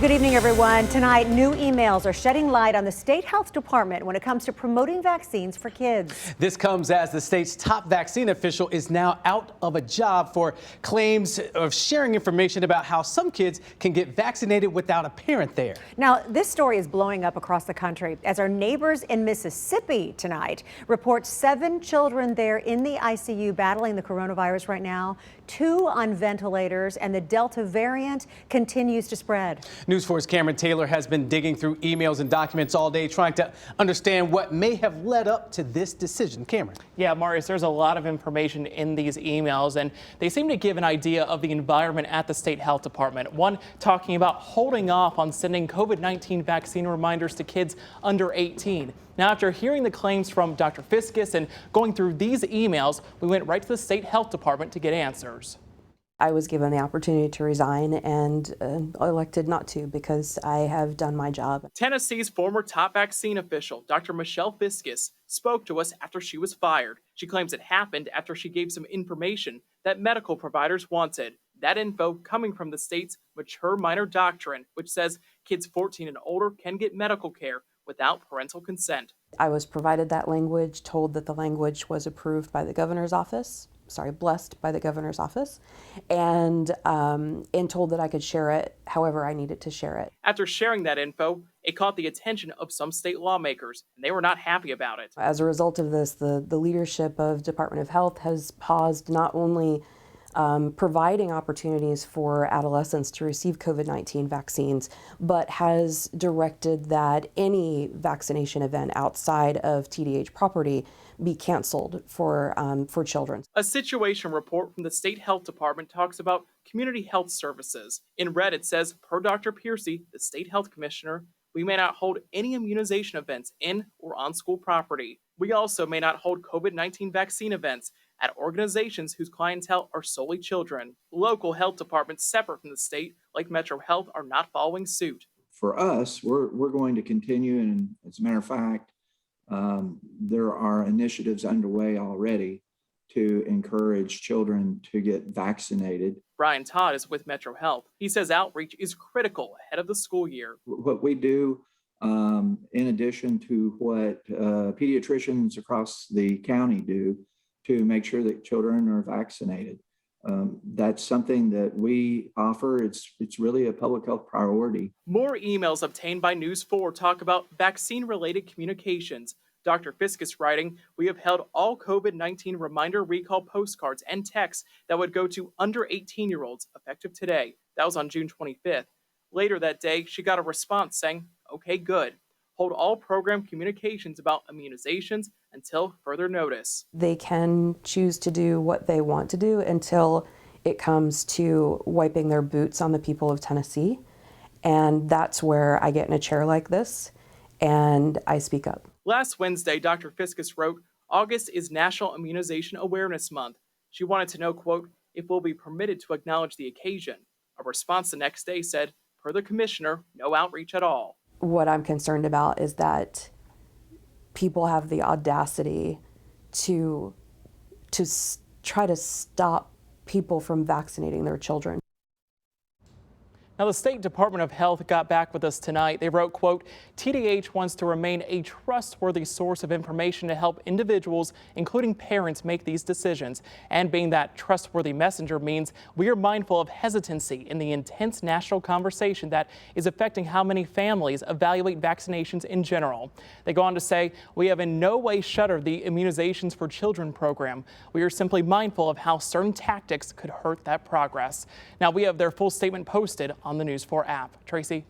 Good evening, everyone. Tonight, new emails are shedding light on the state health department when it comes to promoting vaccines for kids. This comes as the state's top vaccine official is now out of a job for claims of sharing information about how some kids can get vaccinated without a parent there. Now, this story is blowing up across the country as our neighbors in Mississippi tonight report 7 children there in the ICU battling the coronavirus right now, 2 on ventilators, and the Delta variant continues to spread. News 4's Cameron Taylor has been digging through emails and documents all day trying to understand what may have led up to this decision. Cameron. Yeah, Marius, there's a lot of information in these emails, and they seem to give an idea of the environment at the state health department. One talking about holding off on sending COVID-19 vaccine reminders to kids under 18. Now, after hearing the claims from Dr. Fiskus and going through these emails, we went right to the state health department to get answers. I was given the opportunity to resign and elected not to because I have done my job. Tennessee's former top vaccine official, Dr. Michelle Fiskus, spoke to us after she was fired. She claims it happened after she gave some information that medical providers wanted. That info coming from the state's mature minor doctrine, which says kids 14 and older can get medical care without parental consent. I was provided that language, told that the language was approved by the governor's office. Blessed by the governor's office, and told that I could share it however I needed to share it. After sharing that info, it caught the attention of some state lawmakers, and they were not happy about it. As a result of this, the leadership of Department of Health has paused not only providing opportunities for adolescents to receive COVID-19 vaccines, but has directed that any vaccination event outside of TDH property be canceled for children. A situation report from the state health department talks about community health services. In red, it says, per Dr. Piercy, the state health commissioner, we may not hold any immunization events in or on school property. We also may not hold COVID-19 vaccine events at organizations whose clientele are solely children. Local health departments separate from the state, like Metro Health, are not following suit. For us, we're going to continue, and as a matter of fact, there are initiatives underway already to encourage children to get vaccinated. Brian Todd is with Metro Health. He says outreach is critical ahead of the school year. What we do, in addition to what pediatricians across the county do to make sure that children are vaccinated, that's something that we offer. It's really a public health priority. More emails obtained by News 4 talk about vaccine-related communications. Dr. Fiskus writing, we have held all COVID-19 reminder recall postcards and texts that would go to under 18-year-olds effective today. That was on June 25th. Later that day, she got a response saying, okay, good. Hold all program communications about immunizations until further notice. They can choose to do what they want to do until it comes to wiping their boots on the people of Tennessee. And that's where I get in a chair like this and I speak up. Last Wednesday, Dr. Fiskus wrote, August is National Immunization Awareness Month. She wanted to know, quote, if we'll be permitted to acknowledge the occasion. A response the next day said, per the commissioner, no outreach at all. What I'm concerned about is that people have the audacity to try to stop people from vaccinating their children. Now, the State Department of Health got back with us tonight. They wrote, quote, TDH wants to remain a trustworthy source of information to help individuals, including parents, make these decisions. And being that trustworthy messenger means we are mindful of hesitancy in the intense national conversation that is affecting how many families evaluate vaccinations in general. They go on to say, we have in no way shuttered the Immunizations for Children program. We are simply mindful of how certain tactics could hurt that progress. Now, we have their full statement posted on the News 4 app. Tracy?